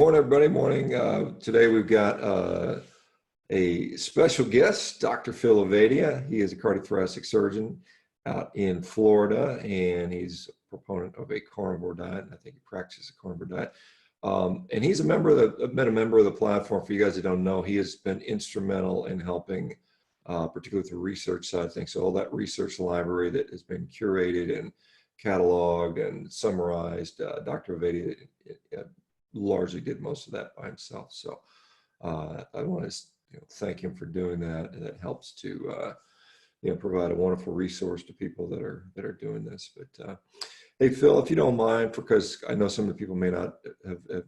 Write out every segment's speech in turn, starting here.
Morning, everybody. Morning. Today we've got a special guest, Dr. Phil Ovadia. He is a cardiothoracic surgeon out in Florida, and he's a proponent of a carnivore diet. I think he practices a carnivore diet. And he's a member of the platform. For you guys that don't know, he has been instrumental in helping, particularly with the research side of things. So all that research library that has been curated and cataloged and summarized, Dr. Ovadia largely did most of that by himself. So I want to thank him for doing that. And that helps to provide a wonderful resource to people that are doing this. But hey, Phil, if you don't mind, because I know some of the people may not have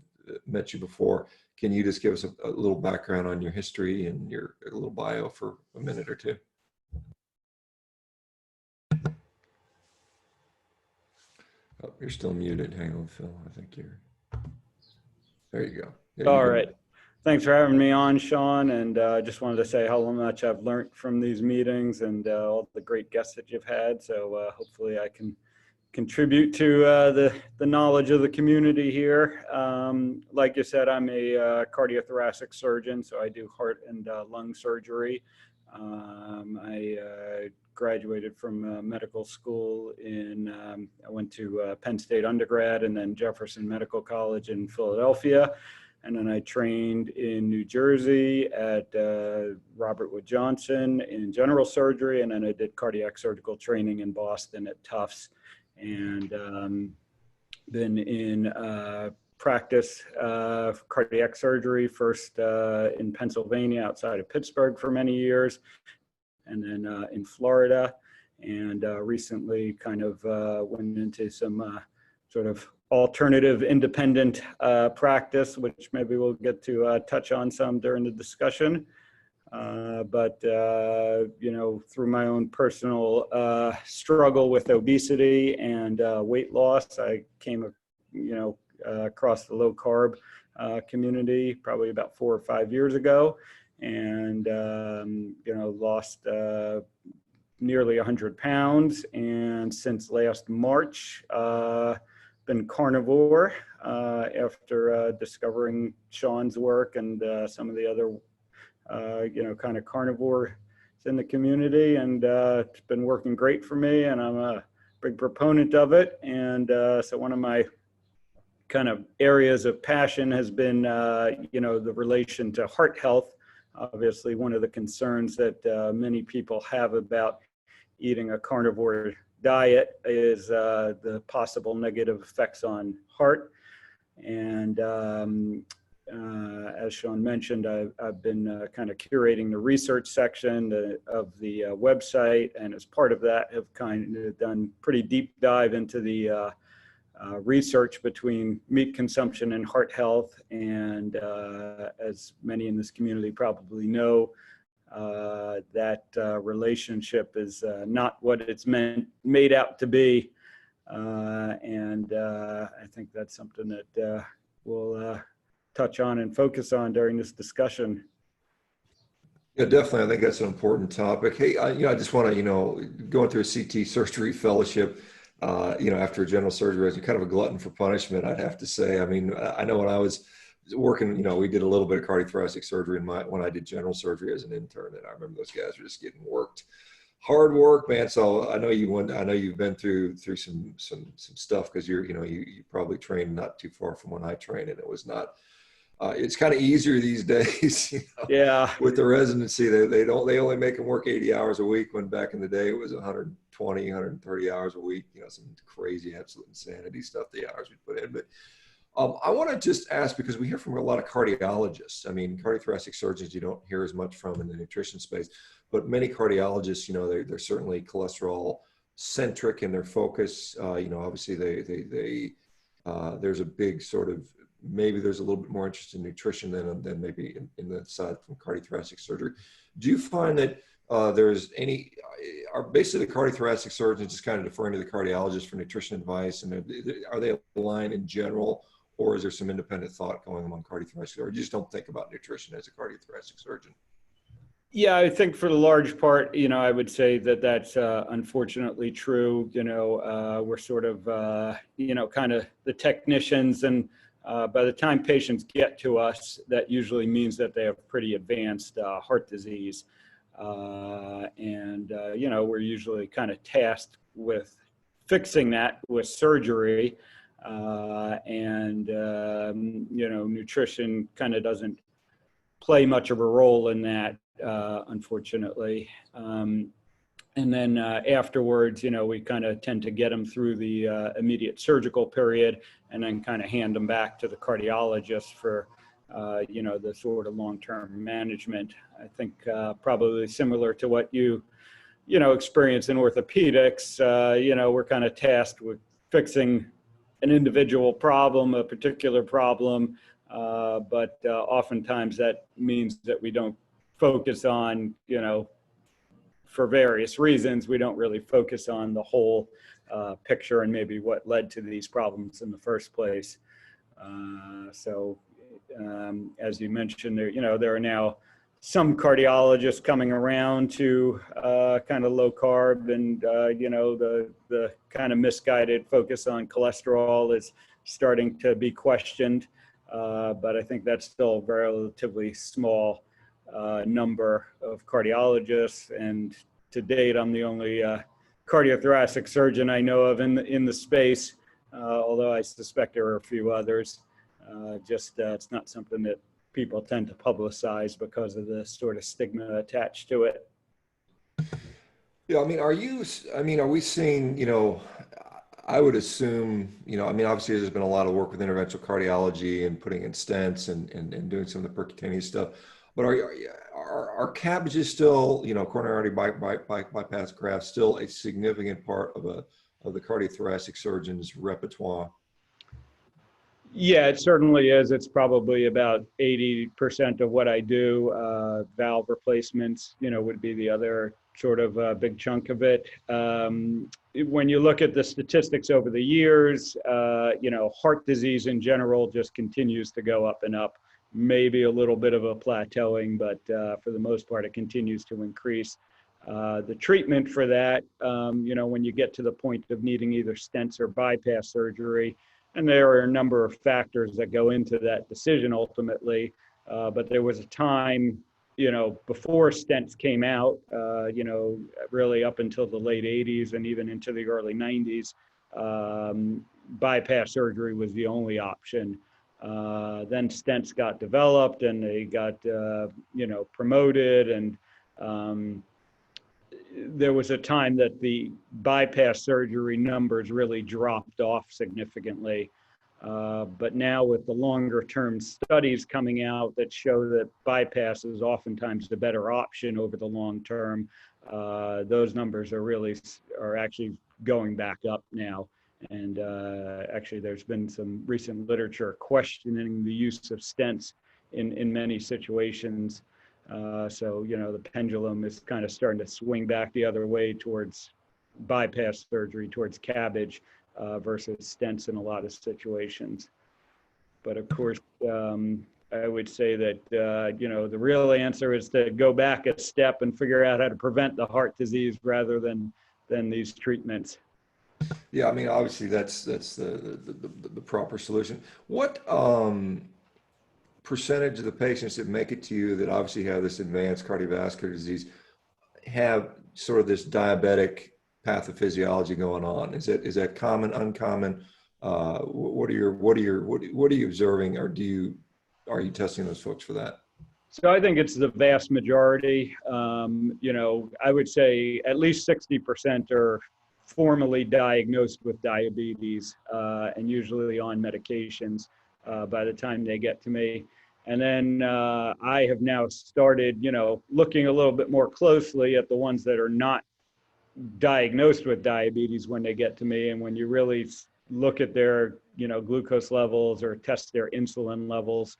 met you before, can you just give us a little background on your history and your little bio for a minute or two? Oh, you're still muted. Hang on, Phil. I think you're. There you go. Yeah, all right. Thanks for having me on, Sean. And I just wanted to say how much I've learned from these meetings and all the great guests that you've had. So hopefully I can contribute to the knowledge of the community here. Like you said, I'm a cardiothoracic surgeon, so I do heart and lung surgery. I graduated from medical school I went to Penn State undergrad and then Jefferson Medical College in Philadelphia. And then I trained in New Jersey at Robert Wood Johnson in general surgery. And then I did cardiac surgical training in Boston at Tufts. And been in practice cardiac surgery, first in Pennsylvania outside of Pittsburgh for many years, and then in Florida, and recently kind of went into some sort of alternative independent practice, which maybe we'll get to touch on some during the discussion. But through my own personal struggle with obesity and weight loss, I came, across the low carb community probably about 4 or 5 years ago, and lost nearly 100 pounds. And since last March, been carnivore after discovering Sean's work and some of the other kind of carnivore in the community, and it's been working great for me, and I'm a big proponent of it. And so one of my kind of areas of passion has been the relation to heart health. Obviously, one of the concerns that many people have about eating a carnivore diet is the possible negative effects on heart. And as Sean mentioned, I've been kind of curating the research section of the website, and as part of that have kind of done pretty deep dive into the research between meat consumption and heart health. And as many in this community probably know, that relationship is not what it's made out to be. And I think that's something that we'll touch on and focus on during this discussion. Yeah, definitely. I think that's an important topic. Hey, I just want to, going through a CT surgery fellowship, after general surgery, as kind of a glutton for punishment, I'd have to say. I mean, I know when I was working, we did a little bit of cardiothoracic surgery when I did general surgery as an intern, and I remember those guys were just getting worked. Hard work, man. So I know you've been through some stuff, because you probably trained not too far from when I trained, and it was not. It's kind of easier these days, Yeah. With the residency, they only make them work 80 hours a week, when back in the day it was 120, 130 hours a week. Some crazy, absolute insanity stuff, the hours we put in. But I want to just ask, because we hear from a lot of cardiologists. I mean, cardiothoracic surgeons you don't hear as much from in the nutrition space, but many cardiologists, they're certainly cholesterol centric in their focus. Obviously there's a big sort of, maybe there's a little bit more interest in nutrition than maybe in the side from cardiothoracic surgery. Do you find that are basically the cardiothoracic surgeons just kind of deferring to the cardiologist for nutrition advice, and are they aligned in general, or is there some independent thought going on cardiothoracic, or you just don't think about nutrition as a cardiothoracic surgeon? Yeah, I think for the large part, I would say that that's unfortunately true. We're sort of, kind of the technicians and By the time patients get to us, that usually means that they have pretty advanced heart disease. We're usually kind of tasked with fixing that with surgery. Nutrition kind of doesn't play much of a role in that, unfortunately. Afterwards, we kind of tend to get them through the immediate surgical period and then kind of hand them back to the cardiologist for, the sort of long-term management. I think probably similar to what you experience in orthopedics, we're kind of tasked with fixing an individual problem, a particular problem, but oftentimes that means that we don't focus on, for various reasons, we don't really focus on the whole picture and maybe what led to these problems in the first place. As you mentioned, there are now some cardiologists coming around to kind of low carb, and the kind of misguided focus on cholesterol is starting to be questioned. But I think that's still a relatively small number of cardiologists, and to date, I'm the only cardiothoracic surgeon I know of in the space, although I suspect there are a few others. It's not something that people tend to publicize because of the sort of stigma attached to it. Yeah, I mean, are we seeing, I would assume, obviously there's been a lot of work with interventional cardiology and putting in stents and doing some of the percutaneous stuff, but are CABGs still, coronary artery bypass grafts still a significant part of the cardiothoracic surgeon's repertoire? Yeah, it certainly is. It's probably about 80% of what I do. Valve replacements, would be the other sort of big chunk of it. When you look at the statistics over the years, heart disease in general just continues to go up and up. Maybe a little bit of a plateauing, but for the most part, it continues to increase. The treatment for that, when you get to the point of needing either stents or bypass surgery, and there are a number of factors that go into that decision ultimately. But there was a time, before stents came out, really up until the late 80s and even into the early 90s, bypass surgery was the only option. Then stents got developed and they got, promoted, and there was a time that the bypass surgery numbers really dropped off significantly. But now with the longer term studies coming out that show that bypass is oftentimes the better option over the long term, those numbers are actually going back up now. And actually there's been some recent literature questioning the use of stents in many situations. So, the pendulum is kind of starting to swing back the other way towards bypass surgery, towards CABG versus stents in a lot of situations. But of course, I would say that, the real answer is to go back a step and figure out how to prevent the heart disease rather than these treatments. Yeah, I mean, obviously that's the proper solution. What percentage of the patients that make it to you that obviously have this advanced cardiovascular disease have sort of this diabetic pathophysiology going on? Is that common, uncommon? What are you observing, or are you testing those folks for that? So I think it's the vast majority. I would say at least 60% are formally diagnosed with diabetes and usually on medications by the time they get to me. And then I have now started, looking a little bit more closely at the ones that are not diagnosed with diabetes when they get to me. And when you really look at their, glucose levels or test their insulin levels,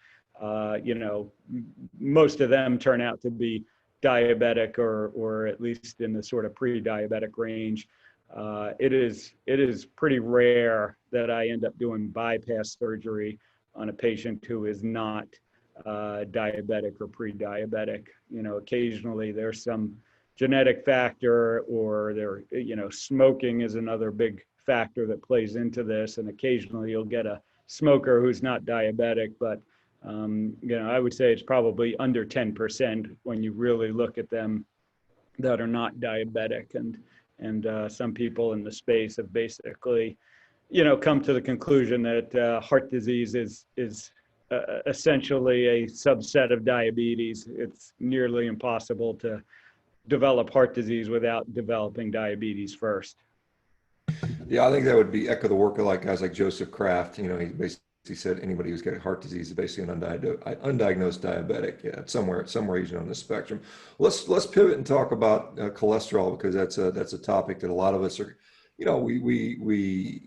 most of them turn out to be diabetic or at least in the sort of pre-diabetic range. It is pretty rare that I end up doing bypass surgery on a patient who is not diabetic or pre-diabetic. Occasionally there's some genetic factor, or smoking is another big factor that plays into this. And occasionally you'll get a smoker who's not diabetic, but I would say it's probably under 10% when you really look at them that are not diabetic. And some people in the space have basically, come to the conclusion that heart disease is essentially a subset of diabetes. It's nearly impossible to develop heart disease without developing diabetes first. Yeah, I think that would be echo the work of like guys like Joseph Kraft. He basically said anybody who's got heart disease is basically an undiagnosed diabetic. Yeah, somewhere, some region on the spectrum. Let's pivot and talk about cholesterol, because that's a topic that a lot of us are, we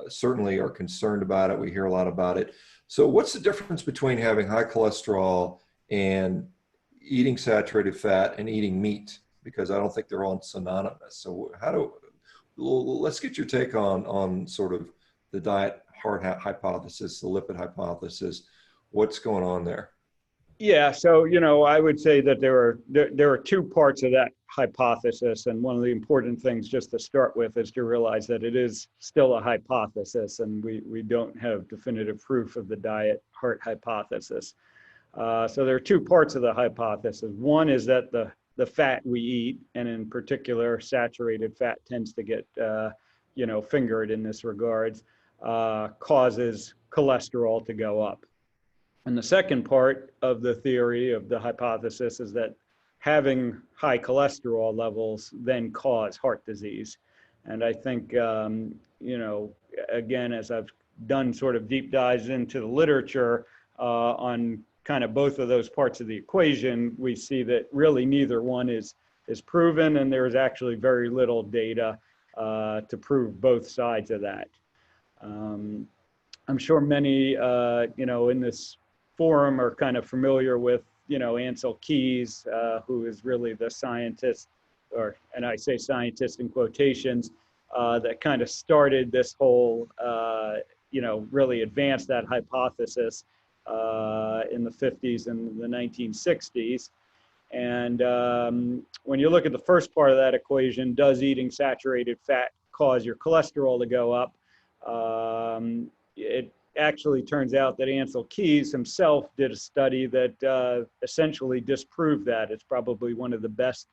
certainly are concerned about it. We hear a lot about it. So what's the difference between having high cholesterol and eating saturated fat and eating meat? Because I don't think they're all synonymous. So let's get your take on sort of the diet heart hypothesis, the lipid hypothesis. What's going on there? Yeah, so I would say that there are two parts of that hypothesis, and one of the important things just to start with is to realize that it is still a hypothesis, and we don't have definitive proof of the diet heart hypothesis. So there are two parts of the hypothesis. One is that the fat we eat, and in particular saturated fat tends to get fingered in this regards, causes cholesterol to go up. And the second part of the theory of the hypothesis is that having high cholesterol levels then cause heart disease. And I think, again, as I've done sort of deep dives into the literature on kind of both of those parts of the equation, we see that really neither one is proven, and there is actually very little data to prove both sides of that. I'm sure many, in this forum are kind of familiar with, Ancel Keys, who is really the scientist, and I say scientist in quotations, that kind of started this whole, really advanced that hypothesis in the 50s and the 1960s. And when you look at the first part of that equation, does eating saturated fat cause your cholesterol to go up? It actually turns out that Ancel Keys himself did a study that essentially disproved that. It's probably one of the best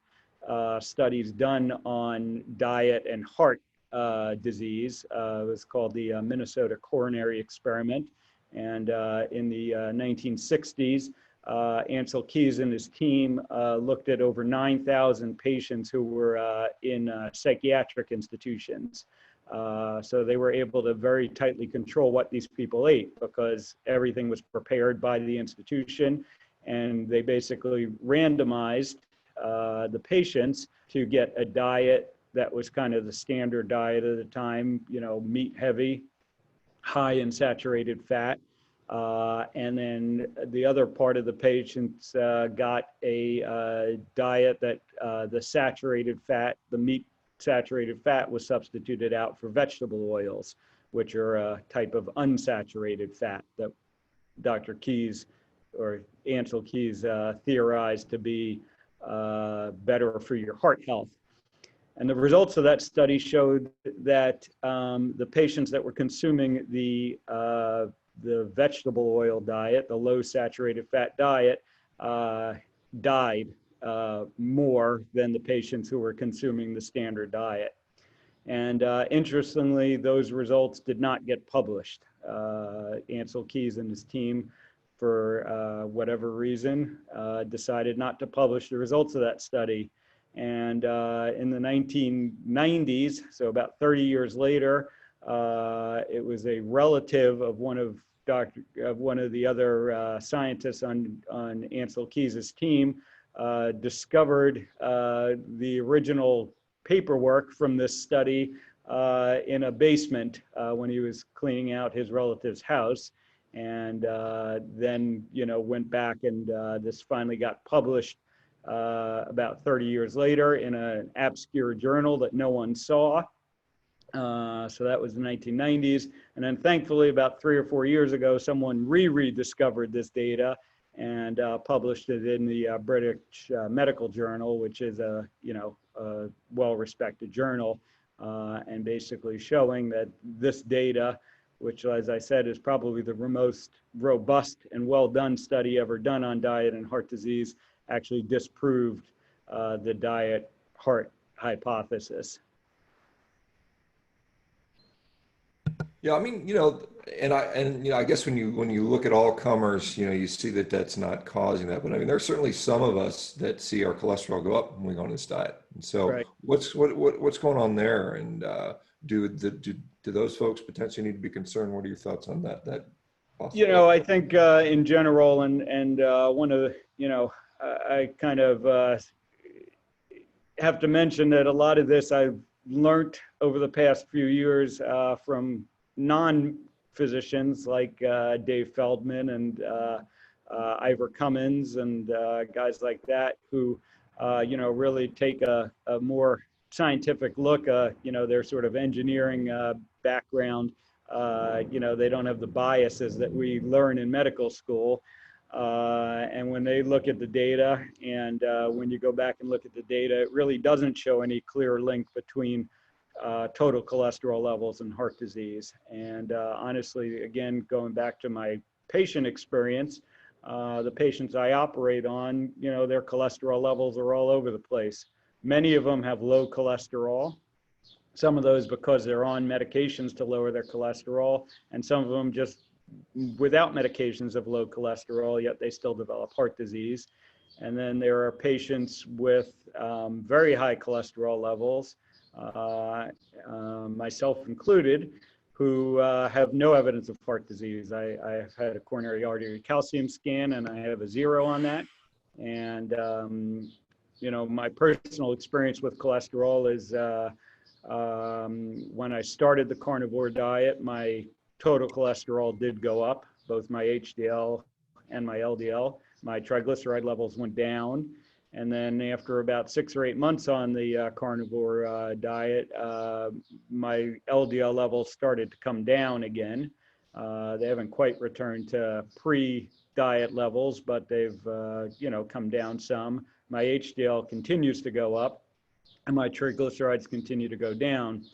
studies done on diet and heart disease. It was called the Minnesota Coronary Experiment. And in the 1960s, Ancel Keys and his team looked at over 9,000 patients who were in psychiatric institutions. So they were able to very tightly control what these people ate, because everything was prepared by the institution, and they basically randomized the patients to get a diet that was kind of the standard diet at the time, meat heavy, high in saturated fat. And then the other part of the patients got a diet that the saturated fat, the meat saturated fat, was substituted out for vegetable oils, which are a type of unsaturated fat that Dr. Keys or Ancel Keys theorized to be better for your heart health. And the results of that study showed that the patients that were consuming the vegetable oil diet, the low saturated fat diet, died more than the patients who were consuming the standard diet. And interestingly, those results did not get published. Ancel Keys and his team, for whatever reason, decided not to publish the results of that study. And in the 1990s, so about 30 years later, it was a relative of one of the other scientists on Ancel Keys' team discovered the original paperwork from this study in a basement when he was cleaning out his relative's house, and then went back, and this finally got published about 30 years later in an obscure journal that no one saw. So that was the 1990s. And then thankfully, about 3 or 4 years ago, someone rediscovered this data and published it in the British Medical Journal, which is a well-respected journal, and basically showing that this data which, as I said, is probably the most robust and well-done study ever done on diet and heart disease, actually disproved the diet heart hypothesis. Yeah, I mean, I guess when you look at all comers, you see that that's not causing that. But I mean, there's certainly some of us that see our cholesterol go up when we go on this diet. And so, Right. what's going on there? And do those folks potentially need to be concerned? What are your thoughts on that? I think in general, and one of the, I kind of have to mention that a lot of this I've learned over the past few years from non-physicians like Dave Feldman and Ivor Cummins and guys like that who, really take a more scientific look. Their sort of engineering background. They don't have the biases that we learn in medical school. And when they look at the data, and when you go back and look at the data, it really doesn't show any clear link between total cholesterol levels and heart disease. And honestly, again, going back to my patient experience, the patients I operate on, their cholesterol levels are all over the place. Many of them have low cholesterol. Some of those because they're on medications to lower their cholesterol, and some of them just without medications of low cholesterol, yet they still develop heart disease. And then there are patients with very high cholesterol levels, myself included, who have no evidence of heart disease. I've had a coronary artery calcium scan, and I have a 0 on that. And, my personal experience with cholesterol is when I started the carnivore diet, my total cholesterol did go up, both my HDL and my LDL. My triglyceride levels went down. And then after about 6 or 8 months on the carnivore diet, my LDL levels started to come down again. They haven't quite returned to pre-diet levels, but they've come down some. My HDL continues to go up, and my triglycerides continue to go down.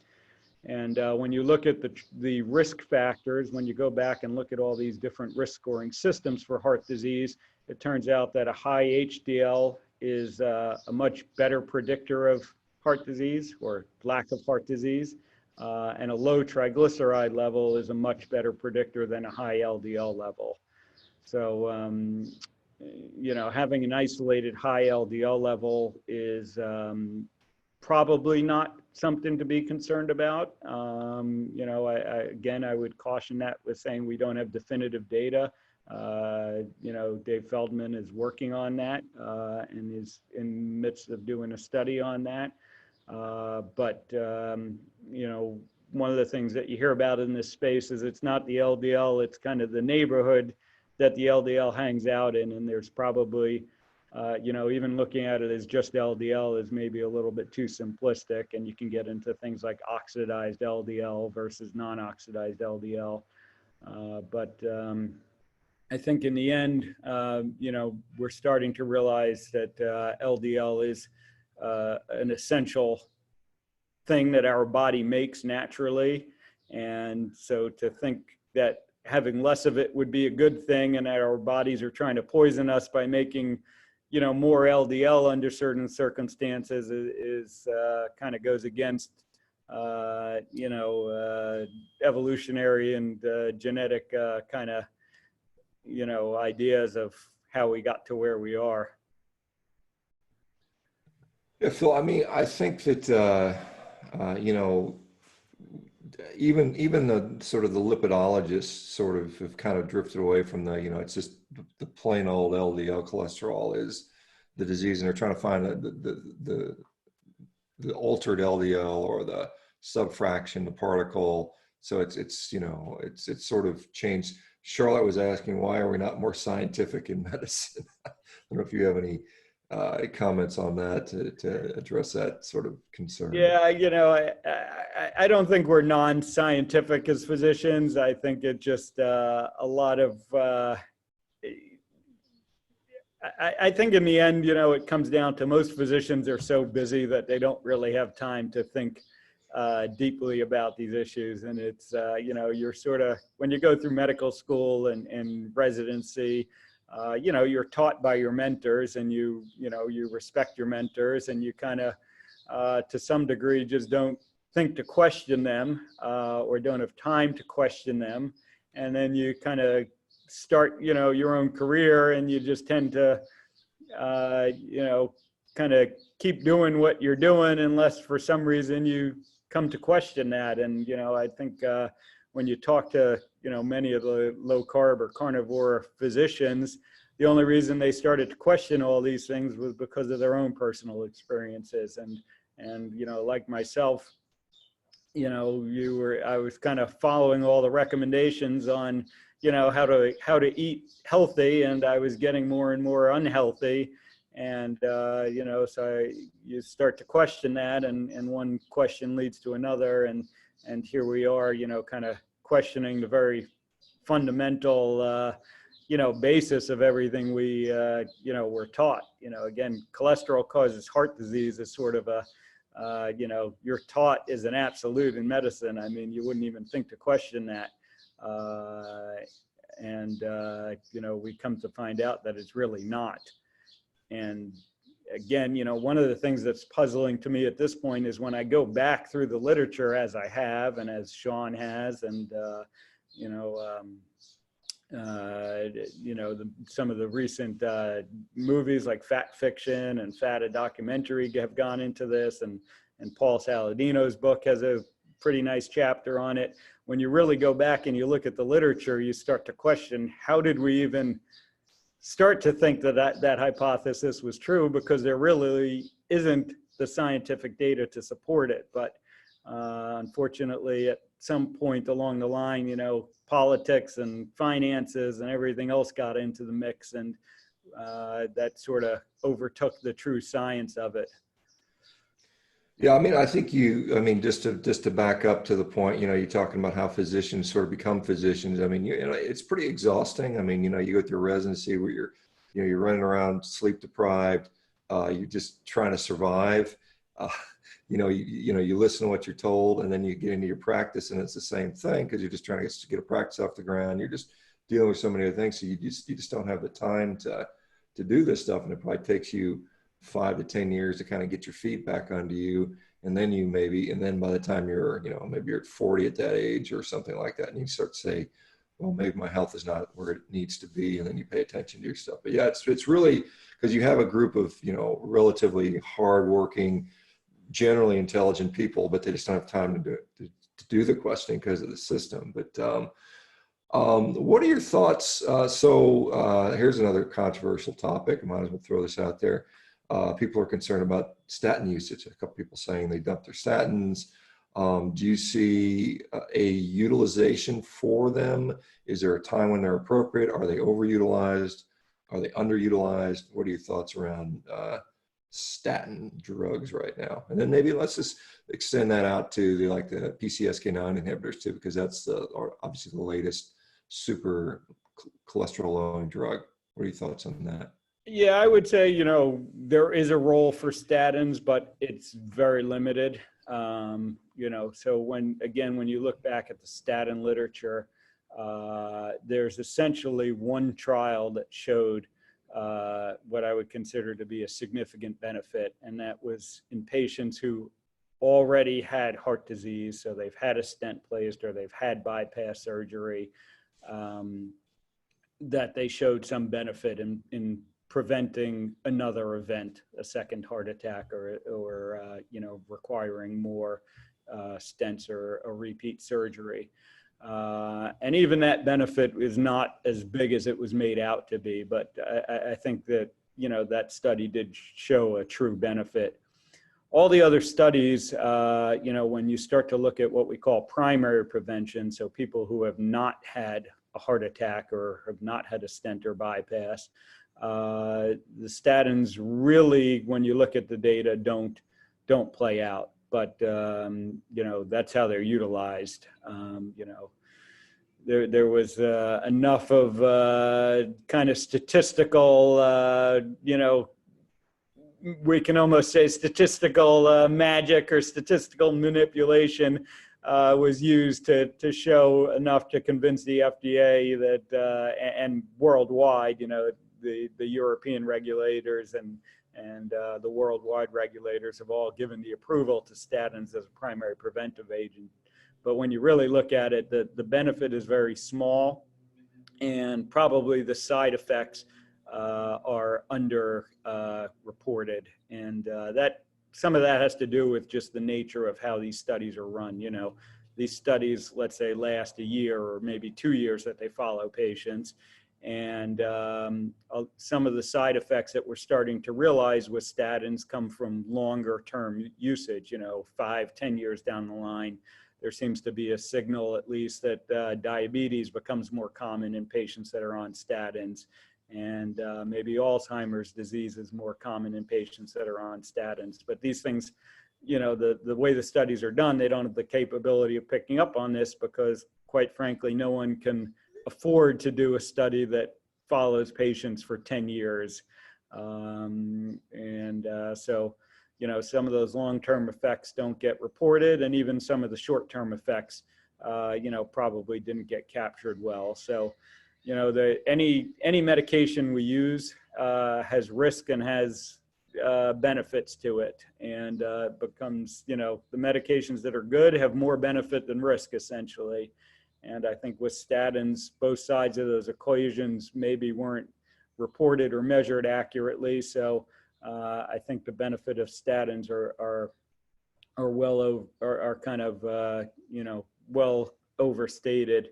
And when you look at the risk factors, when you go back and look at all these different risk scoring systems for heart disease, it turns out that a high HDL is a much better predictor of heart disease or lack of heart disease. And a low triglyceride level is a much better predictor than a high LDL level. So, having an isolated high LDL level is probably not something to be concerned about. I would caution that with saying we don't have definitive data. Dave Feldman is working on that and is in the midst of doing a study on that. But one of the things that you hear about in this space is it's not the LDL, it's kind of the neighborhood that the LDL hangs out in. And there's probably, even looking at it as just LDL is maybe a little bit too simplistic, and you can get into things like oxidized LDL versus non-oxidized LDL. But I think in the end, we're starting to realize that LDL is an essential thing that our body makes naturally. And so to think that having less of it would be a good thing, and that our bodies are trying to poison us by making, more LDL under certain circumstances is kind of goes against, evolutionary and genetic kind of, ideas of how we got to where we are. Yeah, Phil, I mean, I think that, even the sort of the lipidologists sort of have kind of drifted away from it's just the plain old LDL cholesterol is the disease, and they're trying to find the altered LDL or the subfraction, the particle. So it's sort of changed. Charlotte was asking, why are we not more scientific in medicine? I don't know if you have any comments on that to address that sort of concern. Yeah, I don't think we're non-scientific as physicians. I think it just a lot of, I think in the end, it comes down to most physicians are so busy that they don't really have time to think deeply about these issues. And it's, you're sort of, when you go through medical school and residency, you're taught by your mentors, and you respect your mentors, and you kind of, to some degree, just don't think to question them, or don't have time to question them. And then you kind of start, your own career, and you just tend to, kind of keep doing what you're doing unless for some reason you come to question that. And, I think when you talk to, many of the low carb or carnivore physicians, the only reason they started to question all these things was because of their own personal experiences. And like myself, I was kind of following all the recommendations on, how to eat healthy, and I was getting more and more unhealthy. And, so you start to question that, and one question leads to another. And here we are, kind of questioning the very fundamental, basis of everything we, we're taught. Again, cholesterol causes heart disease is sort of a, you're taught is an absolute in medicine. I mean, you wouldn't even think to question that. We come to find out that it's really not. And again, one of the things that's puzzling to me at this point is when I go back through the literature, as I have, and as Sean has, and, some of the recent movies like Fat Fiction and Fat, a documentary, have gone into this, and Paul Saladino's book has a pretty nice chapter on it. When you really go back and you look at the literature, you start to question, how did we even start to think that hypothesis was true, because there really isn't the scientific data to support it. But unfortunately, at some point along the line, politics and finances and everything else got into the mix, and that sort of overtook the true science of it. Yeah, I mean, I think just to back up to the point, you're talking about how physicians sort of become physicians. I mean, it's pretty exhausting. I mean, you go through residency where you're running around sleep deprived. You're just trying to survive. You listen to what you're told, and then you get into your practice, and it's the same thing, because you're just trying to get a practice off the ground. You're just dealing with so many other things. So you just don't have the time to do this stuff. And it probably takes you 5 to 10 years to kind of get your feet back under you. And then and then by the time you're, maybe you're at 40 at that age or something like that, and you start to say, well, maybe my health is not where it needs to be. And then you pay attention to your stuff. But yeah, it's really, because you have a group of, relatively hardworking, generally intelligent people, but they just don't have time to do the questioning because of the system. But what are your thoughts? Here's another controversial topic. I might as well throw this out there. People are concerned about statin usage. A couple people saying they dump their statins. Do you see a utilization for them? Is there a time when they're appropriate? Are they overutilized? Are they underutilized? What are your thoughts around statin drugs right now? And then maybe let's just extend that out to the PCSK9 inhibitors too, because that's obviously the latest super cholesterol lowering drug. What are your thoughts on that? Yeah, I would say, there is a role for statins, but it's very limited. So when you look back at the statin literature, there's essentially one trial that showed what I would consider to be a significant benefit. And that was in patients who already had heart disease. So they've had a stent placed or they've had bypass surgery, that they showed some benefit in preventing another event, a second heart attack, or requiring more stents or a repeat surgery. And even that benefit is not as big as it was made out to be. But I think that, that study did show a true benefit. All the other studies, when you start to look at what we call primary prevention, so people who have not had a heart attack or have not had a stent or bypass, the statins really, when you look at the data, don't play out. But that's how they're utilized. There was enough of kind of statistical we can almost say statistical magic or statistical manipulation was used to show enough to convince the FDA that, and worldwide, the European regulators and the worldwide regulators have all given the approval to statins as a primary preventive agent. But when you really look at it, the benefit is very small, and probably the side effects are under reported. And that some of that has to do with just the nature of how these studies are run. These studies, let's say, last a year or maybe 2 years that they follow patients. And some of the side effects that we're starting to realize with statins come from longer term usage, 5-10 years down the line. There seems to be a signal, at least, that diabetes becomes more common in patients that are on statins. And maybe Alzheimer's disease is more common in patients that are on statins. But these things, the way the studies are done, they don't have the capability of picking up on this because, quite frankly, no one can afford to do a study that follows patients for 10 years. So, some of those long-term effects don't get reported, and even some of the short-term effects, probably didn't get captured well. So, any medication we use has risk and has benefits to it, and becomes, the medications that are good have more benefit than risk, essentially. And I think with statins, both sides of those equations maybe weren't reported or measured accurately. So I think the benefit of statins are kind of well overstated.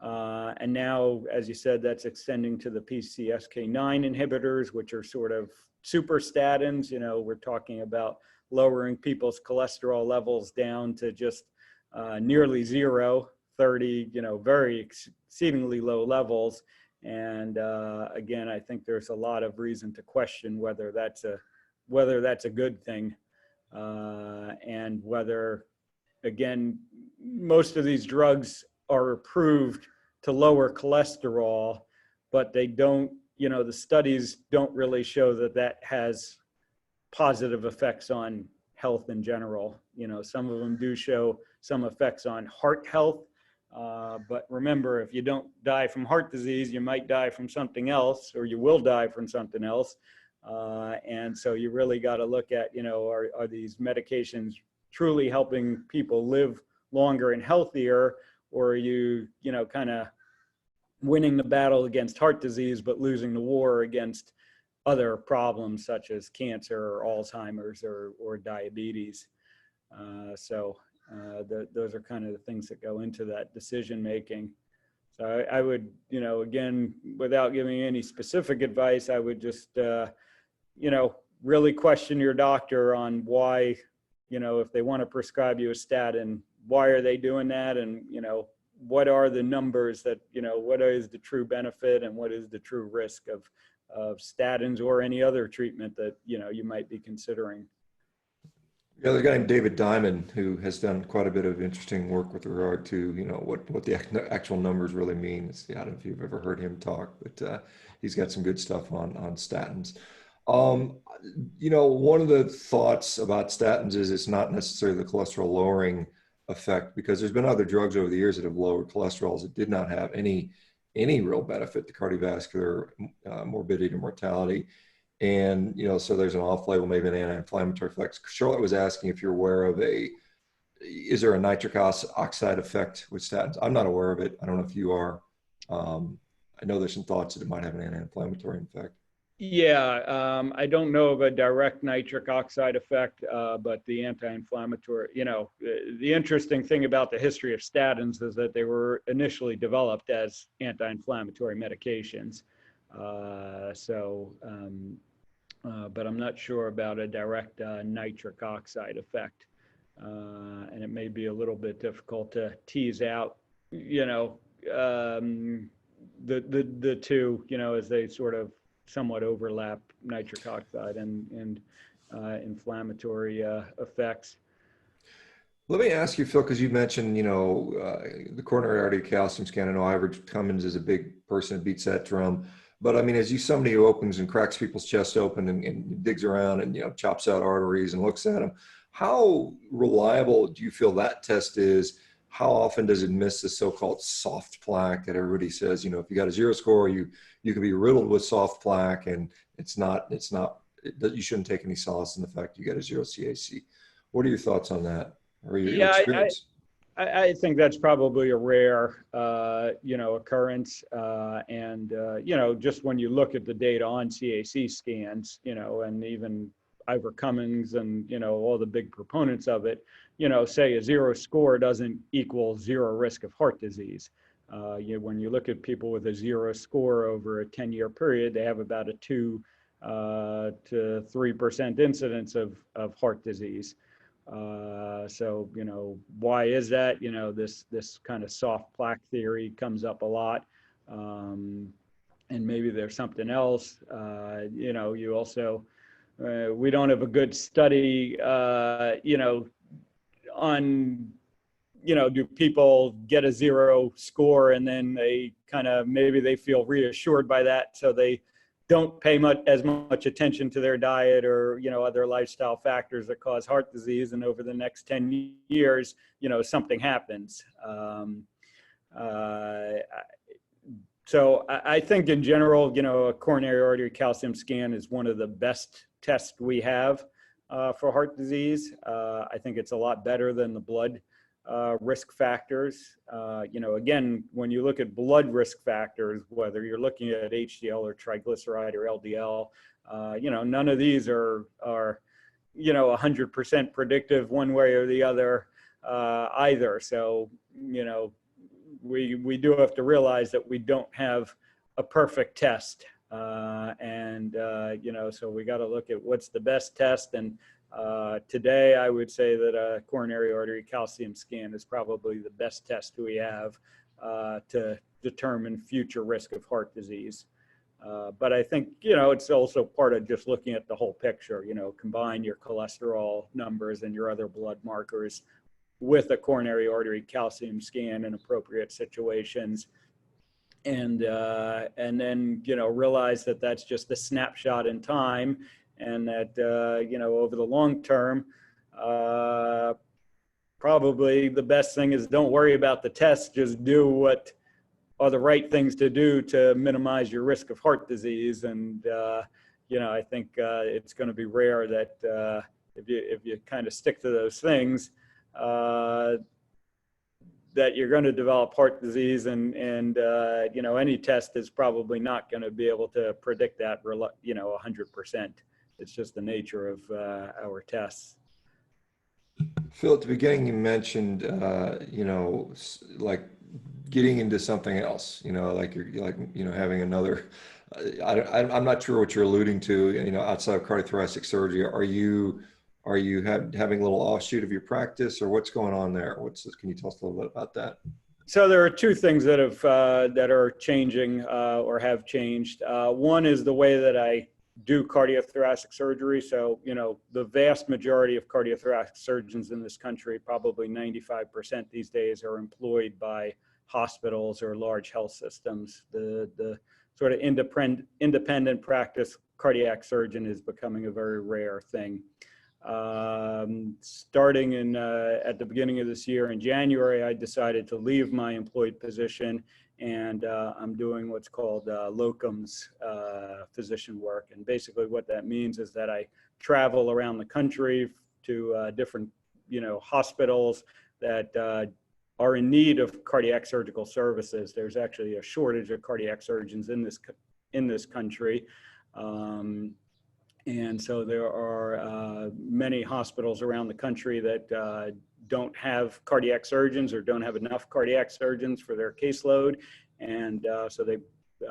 And now, as you said, that's extending to the PCSK9 inhibitors, which are sort of super statins. We're talking about lowering people's cholesterol levels down to just nearly zero, 30, very exceedingly low levels. And again, I think there's a lot of reason to question whether that's a good thing, and whether, again, most of these drugs are approved to lower cholesterol, but they don't, the studies don't really show that has positive effects on health in general. Some of them do show some effects on heart health. But remember, if you don't die from heart disease, you might die from something else, or you will die from something else. And so you really got to look at, are these medications truly helping people live longer and healthier, or are you, kind of winning the battle against heart disease, but losing the war against other problems such as cancer or Alzheimer's or diabetes. Those are kind of the things that go into that decision making. So I would, again, without giving any specific advice, I would just, really question your doctor on why, if they want to prescribe you a statin, why are they doing that? And, what are the numbers that, what is the true benefit and what is the true risk of statins or any other treatment that, you might be considering. Yeah, there's a guy named David Diamond who has done quite a bit of interesting work with regard to, what the actual numbers really mean. I don't know if you've ever heard him talk, but he's got some good stuff on statins. One of the thoughts about statins is it's not necessarily the cholesterol lowering effect, because there's been other drugs over the years that have lowered cholesterols that did not have any real benefit to cardiovascular morbidity or mortality. And, so there's an off-label, maybe an anti-inflammatory effect. Charlotte was asking if you're aware of is there a nitric oxide effect with statins? I'm not aware of it. I don't know if you are. I know there's some thoughts that it might have an anti-inflammatory effect. Yeah, I don't know of a direct nitric oxide effect, but the anti-inflammatory, the interesting thing about the history of statins is that they were initially developed as anti-inflammatory medications. But I'm not sure about a direct nitric oxide effect. And it may be a little bit difficult to tease out, the two, as they sort of somewhat overlap, nitric oxide and inflammatory effects. Let me ask you, Phil, because you mentioned, the coronary artery calcium scan. I know Ivor Cummins is a big person who beats that drum. But I mean, as you somebody who opens and cracks people's chest open and digs around and chops out arteries and looks at them, how reliable do you feel that test is? How often does it miss the so-called soft plaque that everybody says, if you got a 0 score, you can be riddled with soft plaque, and you shouldn't take any solace in the fact you got a 0 CAC. What are your thoughts on that, or your Yeah, experience? I think that's probably a rare, occurrence. Just when you look at the data on CAC scans, and even Ivor Cummings and, all the big proponents of it, say a 0 score doesn't equal 0 risk of heart disease. When you look at people with a 0 score over a 10-year period, they have about a 2 to 3% incidence of heart disease. Why is that? This kind of soft plaque theory comes up a lot. And maybe there's something else. You also, we don't have a good study, on, do people get a 0 score and then they maybe they feel reassured by that, so they don't pay as much attention to their diet or other lifestyle factors that cause heart disease, and over the next 10 years something happens. So I think in general a coronary artery calcium scan is one of the best tests we have for heart disease. I think it's a lot better than the blood risk factors. Again, when you look at blood risk factors, whether you're looking at HDL or triglyceride or LDL, none of these are 100% predictive one way or the other either. So, we do have to realize that we don't have a perfect test. So we got to look at what's the best test. And today, I would say that a coronary artery calcium scan is probably the best test we have to determine future risk of heart disease. But I think, it's also part of just looking at the whole picture, combine your cholesterol numbers and your other blood markers with a coronary artery calcium scan in appropriate situations. And then, realize that that's just a snapshot in time, and that, over the long term, probably the best thing is don't worry about the test, just do what are the right things to do to minimize your risk of heart disease. And, I think it's going to be rare that if you kind of stick to those things, that you're going to develop heart disease, and any test is probably not going to be able to predict that 100%. It's just the nature of our tests. Phil, at the beginning, you mentioned, like getting into something else, like you're having another, I'm not sure what you're alluding to, outside of cardiothoracic surgery. Are you having a little offshoot of your practice, or what's going on there? Can you tell us a little bit about that? So there are two things that are changing or have changed. One is the way that I do cardiothoracic surgery. So, the vast majority of cardiothoracic surgeons in this country, probably 95% these days, are employed by hospitals or large health systems. The sort of independent practice cardiac surgeon is becoming a very rare thing. Starting at the beginning of this year in January, I decided to leave my employed position, and I'm doing what's called locums physician work. And basically what that means is that I travel around the country to different, hospitals that are in need of cardiac surgical services. There's actually a shortage of cardiac surgeons in this country. And so there are many hospitals around the country that don't have cardiac surgeons or don't have enough cardiac surgeons for their caseload. And so they,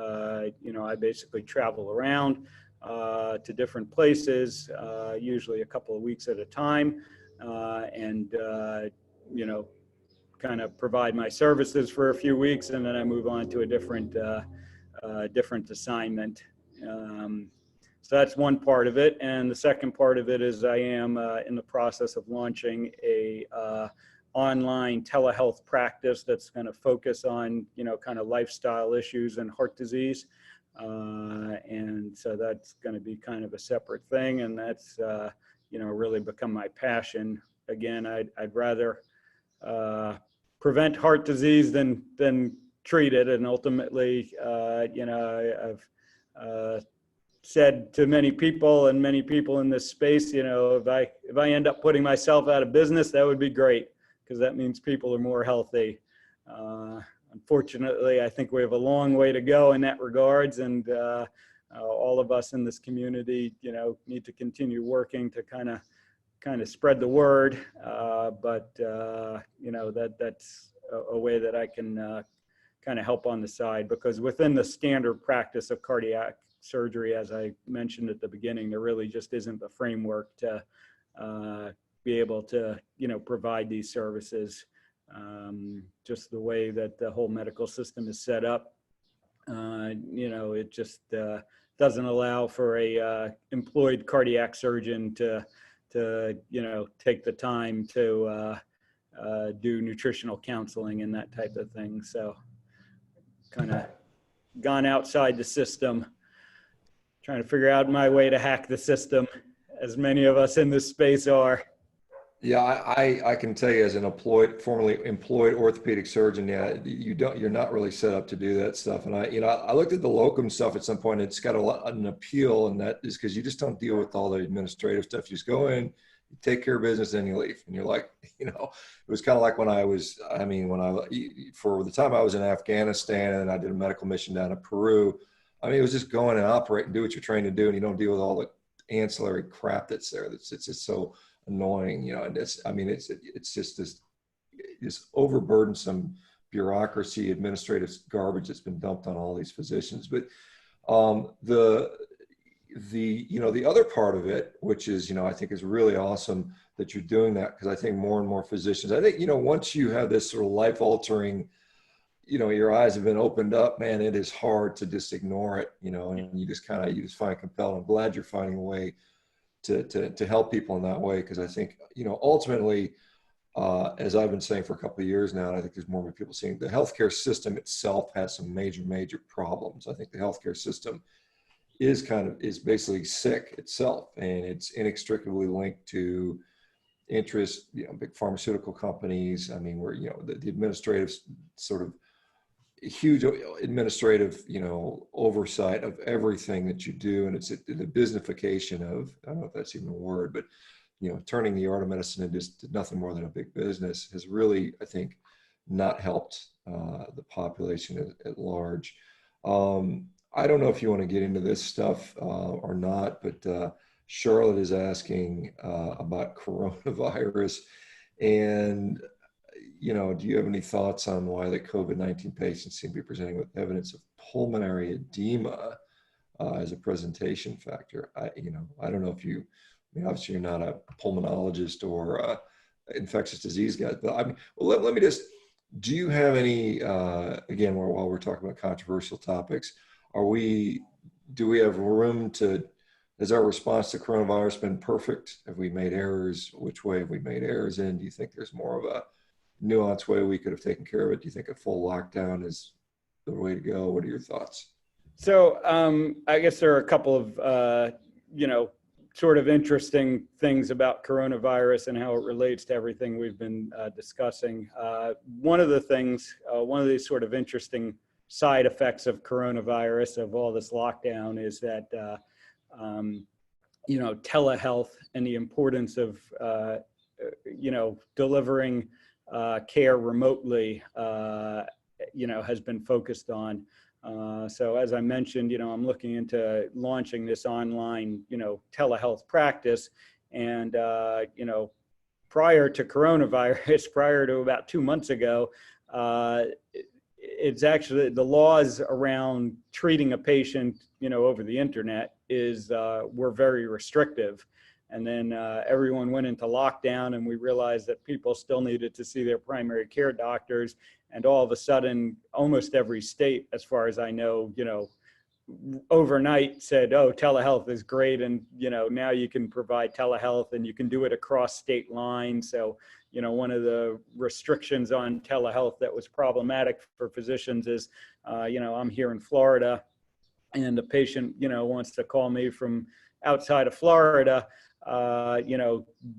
I basically travel around to different places, usually a couple of weeks at a time, and, kind of provide my services for a few weeks, and then I move on to a different assignment. So that's one part of it. And the second part of it is I am in the process of launching a online telehealth practice that's going to focus on, kind of lifestyle issues and heart disease. And so that's going to be kind of a separate thing. And that's, really become my passion. Again, I'd rather prevent heart disease than treat it. And ultimately, I've said to many people and many people in this space, if I end up putting myself out of business, that would be great, because that means people are more healthy. Unfortunately, I think we have a long way to go in that regards, and all of us in this community, need to continue working to kind of spread the word. But that's a way that I can kind of help on the side, because within the standard practice of cardiac surgery, as I mentioned at the beginning, there really just isn't the framework to be able to, provide these services. Just the way that the whole medical system is set up, it just doesn't allow for a employed cardiac surgeon to take the time to do nutritional counseling and that type of thing. So kind of gone outside the system, trying to figure out my way to hack the system, as many of us in this space are. Yeah, I can tell you, as an formerly employed orthopedic surgeon, yeah, you're not really set up to do that stuff. And I looked at the locum stuff at some point. It's got an appeal, and that is because you just don't deal with all the administrative stuff. You just go in, you take care of business, and you leave. And you're like, it was kind of like for the time I was in Afghanistan and I did a medical mission down in Peru. It was just go in and operate and do what you're trained to do, and you don't deal with all the ancillary crap that's there. It's just so annoying, and it's just this overburdensome bureaucracy, administrative garbage that's been dumped on all these physicians. But the other part of it, which is, I think is really awesome that you're doing that, because I think more and more physicians, I think, once you have this sort of life altering, your eyes have been opened up, man, it is hard to just ignore it, and you just find compelled. I'm glad you're finding a way to help people in that way, because I think, ultimately, as I've been saying for a couple of years now, and I think there's more and more people seeing, the healthcare system itself has some major problems. I think the healthcare system is basically sick itself, and it's inextricably linked to interest, big pharmaceutical companies. Where, the administrative sort of huge administrative, oversight of everything that you do. And it's the businessification of, I don't know if that's even a word, but, turning the art of medicine into just nothing more than a big business has really, I think, not helped the population at large. I don't know if you want to get into this stuff or not, but Charlotte is asking about coronavirus, and do you have any thoughts on why the COVID-19 patients seem to be presenting with evidence of pulmonary edema as a presentation factor? I don't know if obviously you're not a pulmonologist or infectious disease guy, but let me just, do you have any, again, while we're talking about controversial topics, do we have room has our response to coronavirus been perfect? Have we made errors? Which way have we made errors in? Do you think there's more of a nuanced way we could have taken care of it? Do you think a full lockdown is the way to go? What are your thoughts? So I guess there are a couple of, sort of interesting things about coronavirus and how it relates to everything we've been discussing. One of the things, one of these sort of interesting side effects of coronavirus, of all this lockdown, is that, telehealth and the importance of, delivering care remotely, has been focused on. So as I mentioned, I'm looking into launching this online, telehealth practice. And, prior to coronavirus, prior to about 2 months ago, it's actually the laws around treating a patient, over the internet were very restrictive. And then everyone went into lockdown, and we realized that people still needed to see their primary care doctors. And all of a sudden, almost every state, as far as I know, overnight said, oh, telehealth is great. And, now you can provide telehealth and you can do it across state lines. So, one of the restrictions on telehealth that was problematic for physicians is, I'm here in Florida, and the patient, wants to call me from outside of Florida,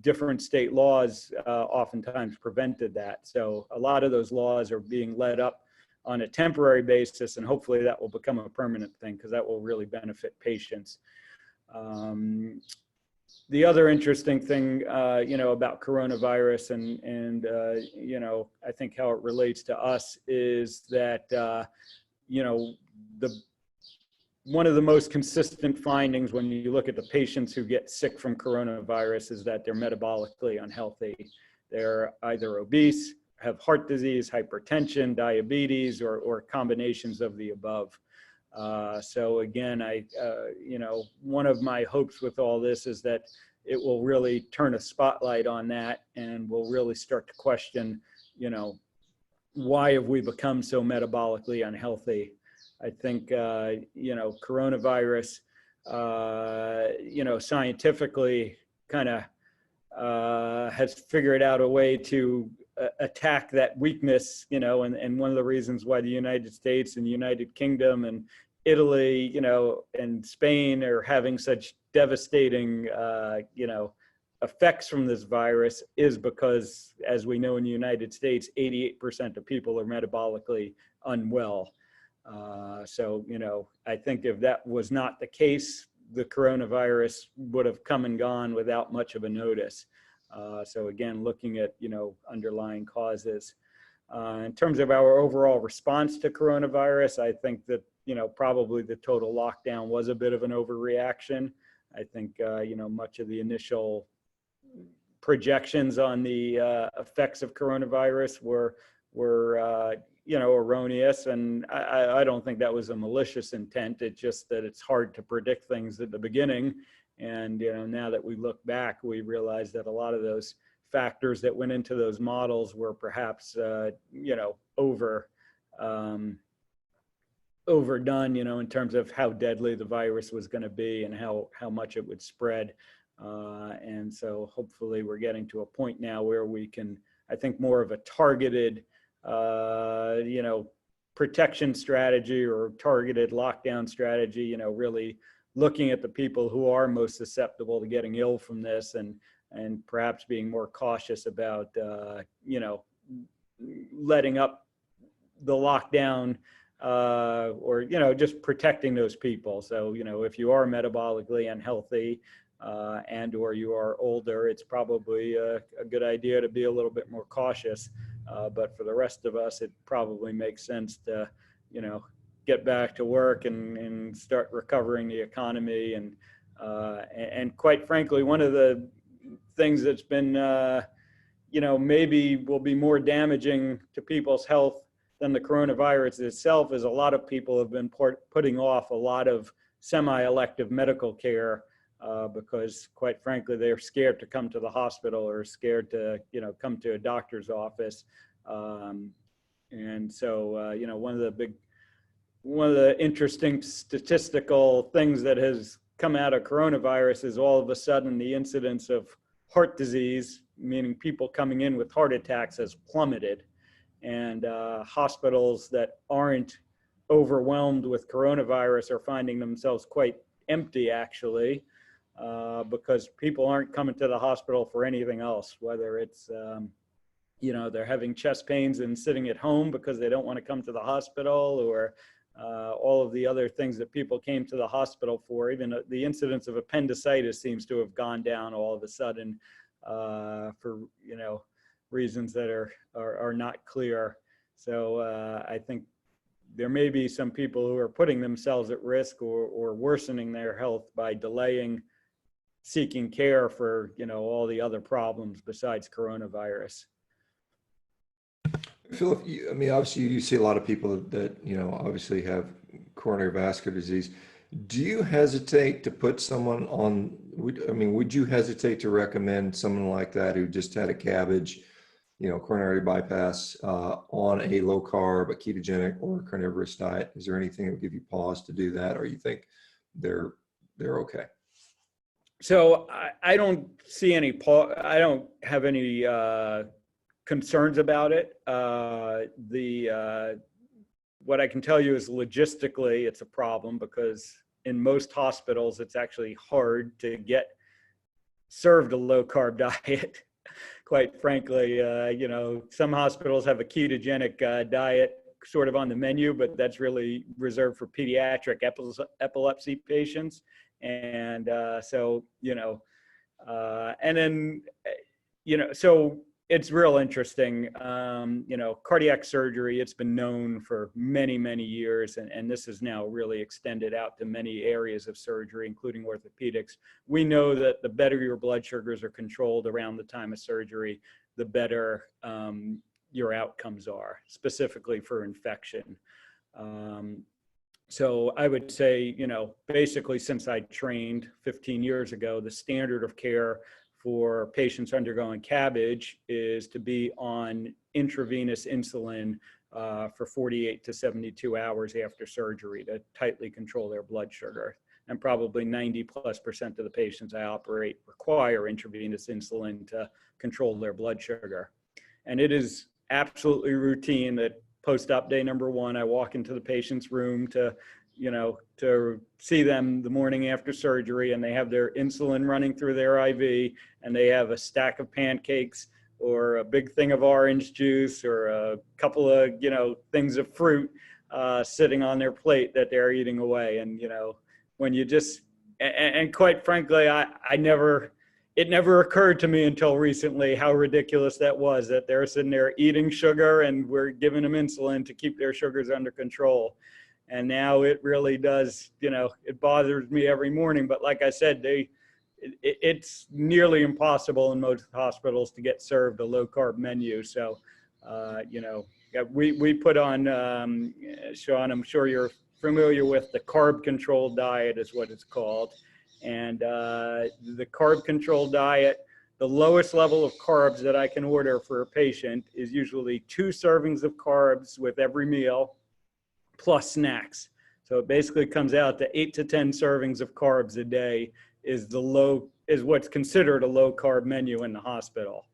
different state laws oftentimes prevented that. So a lot of those laws are being let up on a temporary basis, and hopefully that will become a permanent thing, because that will really benefit patients. The other interesting thing, about coronavirus and I think how it relates to us is that, one of the most consistent findings when you look at the patients who get sick from coronavirus is that they're metabolically unhealthy. They're either obese, have heart disease, hypertension, diabetes, or combinations of the above. So again, one of my hopes with all this is that it will really turn a spotlight on that, and we'll really start to question, why have we become so metabolically unhealthy? I think, coronavirus, scientifically kind of has figured out a way to attack that weakness, and one of the reasons why the United States and the United Kingdom and Italy, and Spain are having such devastating, effects from this virus is because, as we know in the United States, 88% of people are metabolically unwell. So, I think if that was not the case, the coronavirus would have come and gone without much of a notice. So again, looking at, underlying causes. In terms of our overall response to coronavirus, I think that, probably the total lockdown was a bit of an overreaction. I think, much of the initial projections on the effects of coronavirus were erroneous. And I don't think that was a malicious intent. It's just that it's hard to predict things at the beginning. And, now that we look back, we realize that a lot of those factors that went into those models were perhaps, overdone, in terms of how deadly the virus was going to be and how much it would spread. And so hopefully we're getting to a point now where we can, I think, more of a targeted, protection strategy or targeted lockdown strategy, really looking at the people who are most susceptible to getting ill from this, and perhaps being more cautious about, letting up the lockdown, or, just protecting those people. So, if you are metabolically unhealthy, and or you are older, it's probably a good idea to be a little bit more cautious. But for the rest of us, it probably makes sense to, get back to work and start recovering the economy. And quite frankly, one of the things that's been, maybe will be more damaging to people's health than the coronavirus itself is a lot of people have been putting off a lot of semi-elective medical care, because quite frankly, they're scared to come to the hospital or scared to, come to a doctor's office. And so, one of the interesting statistical things that has come out of coronavirus is all of a sudden the incidence of heart disease, meaning people coming in with heart attacks, has plummeted. And hospitals that aren't overwhelmed with coronavirus are finding themselves quite empty, actually, because people aren't coming to the hospital for anything else, whether it's, they're having chest pains and sitting at home because they don't want to come to the hospital, or all of the other things that people came to the hospital for. Even the incidence of appendicitis seems to have gone down all of a sudden, for, reasons that are not clear. So I think there may be some people who are putting themselves at risk or worsening their health by delaying seeking care for, all the other problems besides coronavirus. Philip, obviously you see a lot of people that, obviously have coronary vascular disease. Do you hesitate to put someone on, would you hesitate to recommend someone like that who just had a CABG, coronary bypass, on a low carb, a ketogenic or carnivorous diet? Is there anything that would give you pause to do that, or you think they're okay? So I don't see any, I don't have any concerns about it. The what I can tell you is logistically, it's a problem because in most hospitals, it's actually hard to get served a low carb diet. Quite frankly, some hospitals have a ketogenic diet sort of on the menu, but that's really reserved for pediatric epilepsy patients. And and then, so it's real interesting. Cardiac surgery, it's been known for many, many years, and this is now really extended out to many areas of surgery, including orthopedics. We know that the better your blood sugars are controlled around the time of surgery, the better your outcomes are, specifically for infection. So I would say, basically since I trained 15 years ago, the standard of care for patients undergoing CABG is to be on intravenous insulin for 48 to 72 hours after surgery to tightly control their blood sugar. And probably 90+% of the patients I operate require intravenous insulin to control their blood sugar. And it is absolutely routine that post-op day number 1, I walk into the patient's room to see them the morning after surgery, and they have their insulin running through their IV, and they have a stack of pancakes or a big thing of orange juice or a couple of, things of fruit sitting on their plate that they're eating away. And, when you just, and quite frankly, it never occurred to me until recently how ridiculous that was, that they're sitting there eating sugar and we're giving them insulin to keep their sugars under control. And now it really does, it bothers me every morning. But like I said, it's nearly impossible in most hospitals to get served a low carb menu. So, we put on, Sean, I'm sure you're familiar with the carb control diet is what it's called. And the carb control diet, the lowest level of carbs that I can order for a patient is usually 2 servings of carbs with every meal, plus snacks. So it basically comes out to 8 to 10 servings of carbs a day is what's considered a low carb menu in the hospital.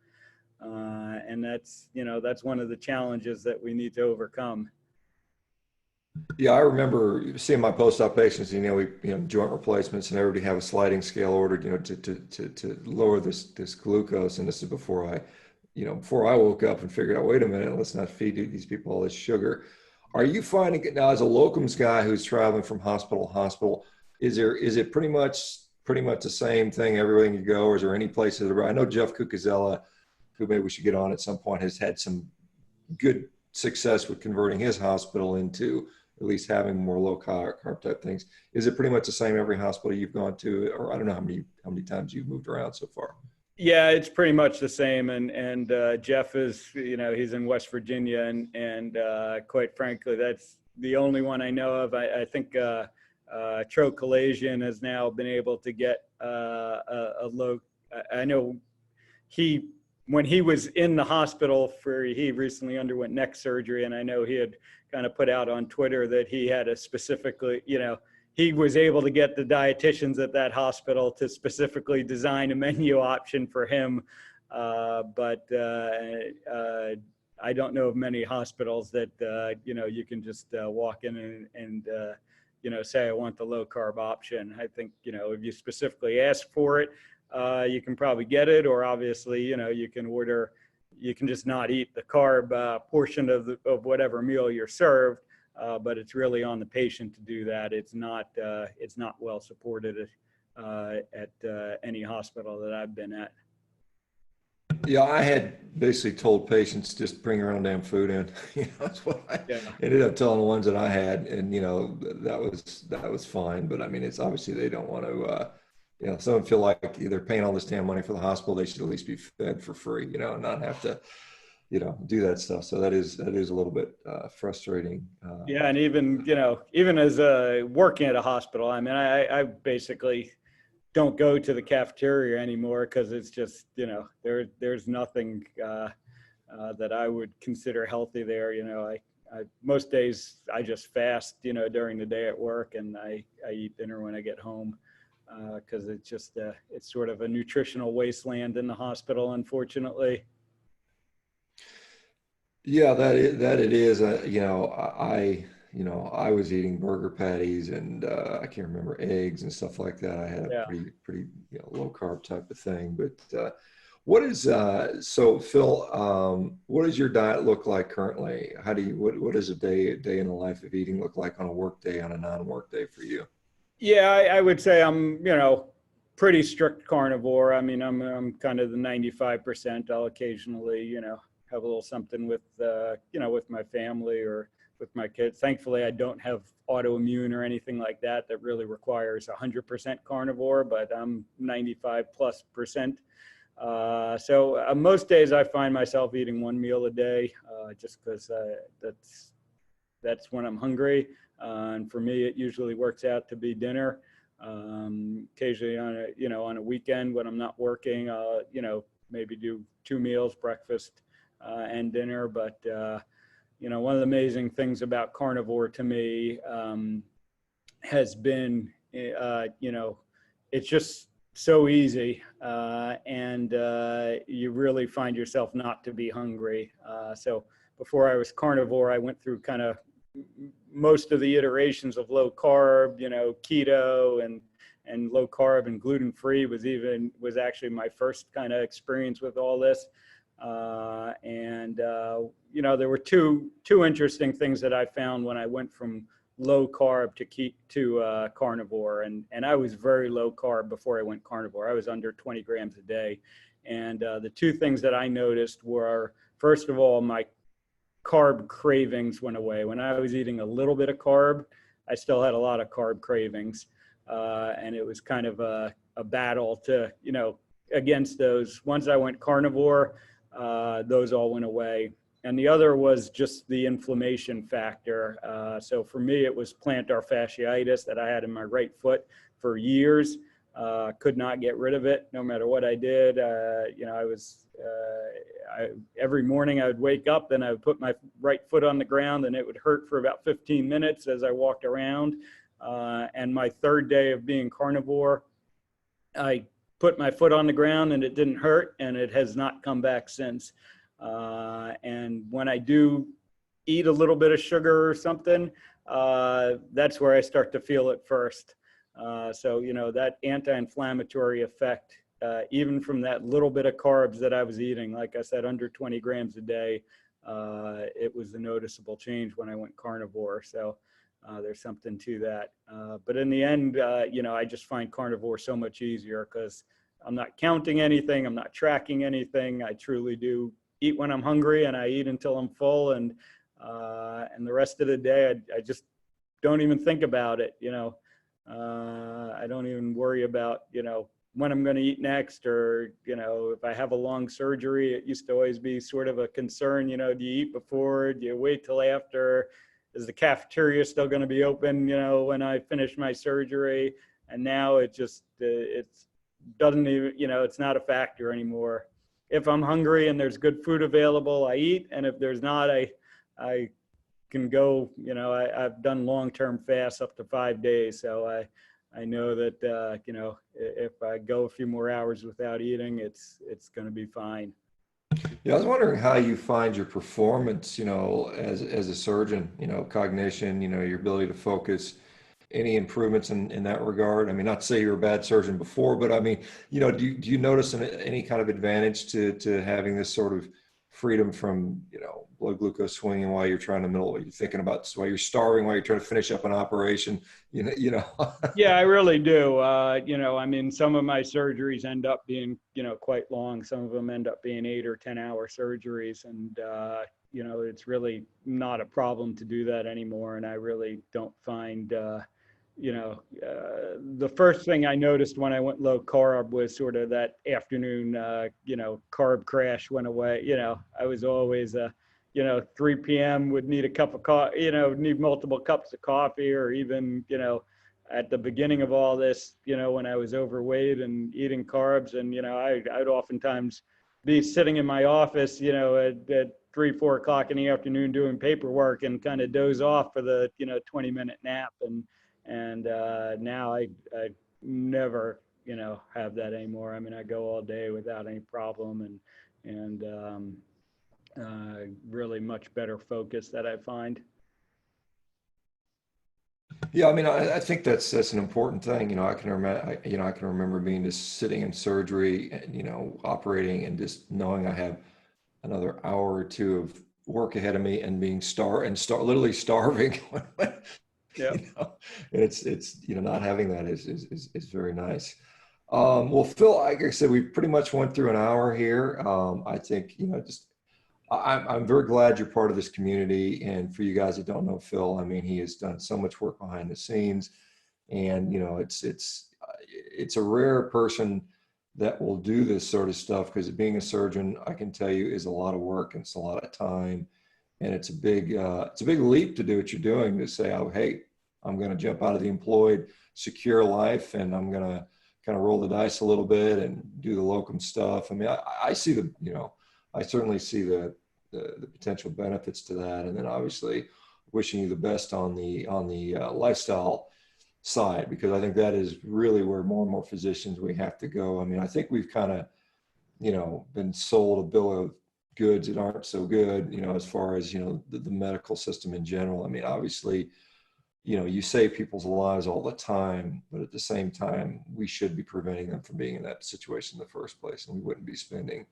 And that's one of the challenges that we need to overcome. Yeah, I remember seeing my post-op patients, joint replacements, and everybody have a sliding scale ordered, to lower this glucose. And this is before I woke up and figured out, wait a minute, let's not feed these people all this sugar. Are you finding it now, as a locums guy who's traveling from hospital to hospital, is it pretty much the same thing everywhere you go, or is there any places? I know Jeff Cucuzella, who maybe we should get on at some point, has had some good success with converting his hospital into at least having more low carb type things. Is it pretty much the same every hospital you've gone to, or I don't know how many times you've moved around so far? Yeah, it's pretty much the same. And Jeff is, he's in West Virginia, and quite frankly, that's the only one I know of. I think Tro Kalasian has now been able to get a low. I know when he was in the hospital he recently underwent neck surgery, and I know he had kind of put out on Twitter that he had a specifically, he was able to get the dietitians at that hospital to specifically design a menu option for him. But I don't know of many hospitals that, you can just walk in and say, I want the low carb option. I think, if you specifically ask for it, you can probably get it, or obviously, you can order, you can just not eat the carb portion of whatever meal you're served. But it's really on the patient to do that. It's not well supported at any hospital that I've been at. Yeah, I had basically told patients just bring your own damn food in. That's what I ended up telling the ones that I had, and that was fine. But I mean, it's obviously they don't want to. Some feel like they're paying all this damn money for the hospital. They should at least be fed for free, and not have to, do that stuff. So that is a little bit frustrating. Yeah, and even as working at a hospital, I mean, I basically don't go to the cafeteria anymore because it's just, there's nothing that I would consider healthy there. I most days I just fast, during the day at work, and I eat dinner when I get home. Because it's just it's sort of a nutritional wasteland in the hospital, unfortunately. Yeah, that it is. I was eating burger patties and I can't remember eggs and stuff like that. I had a Yeah. pretty low carb type of thing. But what is so Phil? What does your diet look like currently? How do you what does a day in the life of eating look like on a work day, on a non-work day for you? Yeah, I would say I'm, pretty strict carnivore. I mean, I'm kind of the 95%. I'll occasionally, have a little something with, with my family or with my kids. Thankfully, I don't have autoimmune or anything like that that really requires 100% carnivore, but I'm 95 plus percent. So most days I find myself eating one meal a day, just because that's when I'm hungry. And for me, it usually works out to be dinner. Occasionally on a weekend when I'm not working, maybe do two meals, breakfast and dinner. But, one of the amazing things about carnivore to me has been, it's just so easy. And you really find yourself not to be hungry. So before I was carnivore, I went through kind of most of the iterations of low carb, keto and low carb and gluten free was actually my first kind of experience with all this. There were two interesting things that I found when I went from low carb to carnivore, and I was very low carb before I went carnivore. I was under 20 grams a day, and the two things that I noticed were, first of all, my carb cravings went away. When I was eating a little bit of carb, I still had a lot of carb cravings. And it was kind of a battle to, against those. Once I went carnivore, those all went away. And the other was just the inflammation factor. So for me, it was plantar fasciitis that I had in my right foot for years. Could not get rid of it no matter what I did. Every morning I would wake up and I would put my right foot on the ground and it would hurt for about 15 minutes as I walked around. And my third day of being carnivore, I put my foot on the ground and it didn't hurt, and it has not come back since. And when I do eat a little bit of sugar or something, that's where I start to feel it first. So that anti-inflammatory effect, even from that little bit of carbs that I was eating, like I said, under 20 grams a day, it was a noticeable change when I went carnivore. So there's something to that. But in the end, I just find carnivore so much easier because I'm not counting anything. I'm not tracking anything. I truly do eat when I'm hungry, and I eat until I'm full. And the rest of the day, I just don't even think about it. I don't even worry about, when I'm going to eat next, or, if I have a long surgery. It used to always be sort of a concern, do you eat before? Do you wait till after? Is the cafeteria still going to be open, when I finish my surgery? And now it doesn't even, it's not a factor anymore. If I'm hungry and there's good food available, I eat. And if there's not, I can go, I've done long-term fasts up to 5 days. So I know that, if I go a few more hours without eating, it's going to be fine. Yeah, I was wondering how you find your performance, as a surgeon, cognition, your ability to focus, any improvements in that regard? I mean, not to say you're a bad surgeon before, but I mean, do you notice any kind of advantage to having this sort of freedom from, blood glucose swinging while you're you're thinking about, while you're starving, while you're trying to finish up an operation, Yeah, I really do. I mean, some of my surgeries end up being, quite long. Some of them end up being 8 or 10 hour surgeries. And, it's really not a problem to do that anymore. And I really don't find, the first thing I noticed when I went low carb was sort of that afternoon, carb crash went away. I was always, 3 p.m. would need a cup of coffee, need multiple cups of coffee, or even, at the beginning of all this, when I was overweight and eating carbs, and, I'd oftentimes be sitting in my office, at 3, 4 o'clock in the afternoon doing paperwork and kind of doze off for the, 20-minute nap. And now I never, have that anymore. I mean, I go all day without any problem, and really much better focus that I find. Yeah, I mean, I think that's an important thing. I can remember, I can remember being just sitting in surgery and, operating and just knowing I have another hour or two of work ahead of me and being literally starving. Yeah. And it's not having that is very nice. Well, Phil, like I said, we pretty much went through an hour here. I think, just I'm very glad you're part of this community. And for you guys that don't know Phil, I mean, he has done so much work behind the scenes, and it's a rare person that will do this sort of stuff, because being a surgeon, I can tell you, is a lot of work and it's a lot of time, and it's a big leap to do what you're doing, to say, oh, hey, I'm going to jump out of the employed secure life and I'm going to kind of roll the dice a little bit and do the locum stuff. I mean, I see I certainly see the potential benefits to that. And then obviously wishing you the best on the lifestyle side, because I think that is really where more and more physicians we have to go. I mean, I think we've kind of, been sold a bill of goods that aren't so good, as far as, the medical system in general. I mean, obviously, you save people's lives all the time, but at the same time, we should be preventing them from being in that situation in the first place. And we wouldn't be spending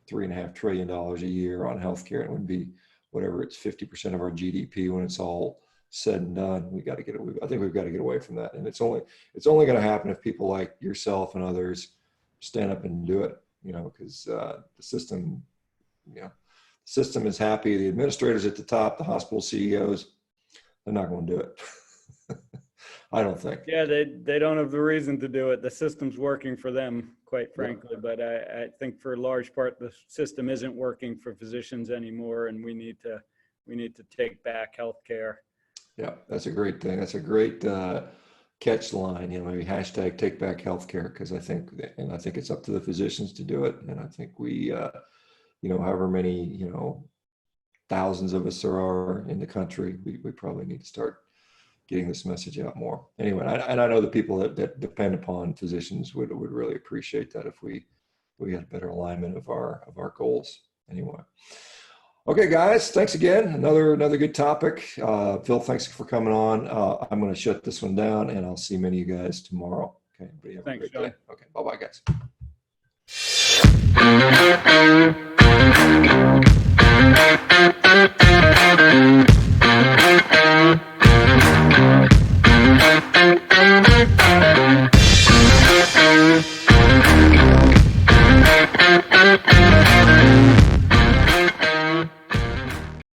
$3.5 trillion a year on healthcare. It would be whatever, it's 50% of our GDP when it's all said and done. We got to get away. I think we've got to get away from that. And it's only going to happen if people like yourself and others stand up and do it, because the system, system is happy. The administrators at the top, the hospital CEOs, they're not going to do it. I don't think. Yeah, they don't have the reason to do it. The system's working for them, quite frankly. Yeah. But I think for a large part, the system isn't working for physicians anymore, and we need to take back healthcare. Yeah, that's a great thing. That's a great catch line. Maybe hashtag take back healthcare, because I think it's up to the physicians to do it. And I think we, however many, thousands of us there are in the country, we probably need to start getting this message out more. Anyway, and I know the people that depend upon physicians would really appreciate that if we had a better alignment of our goals. Anyway. Okay, guys, thanks again. Another good topic. Phil, thanks for coming on. I'm going to shut this one down, and I'll see many of you guys tomorrow. Okay, everybody have a great day. Okay, bye-bye, guys.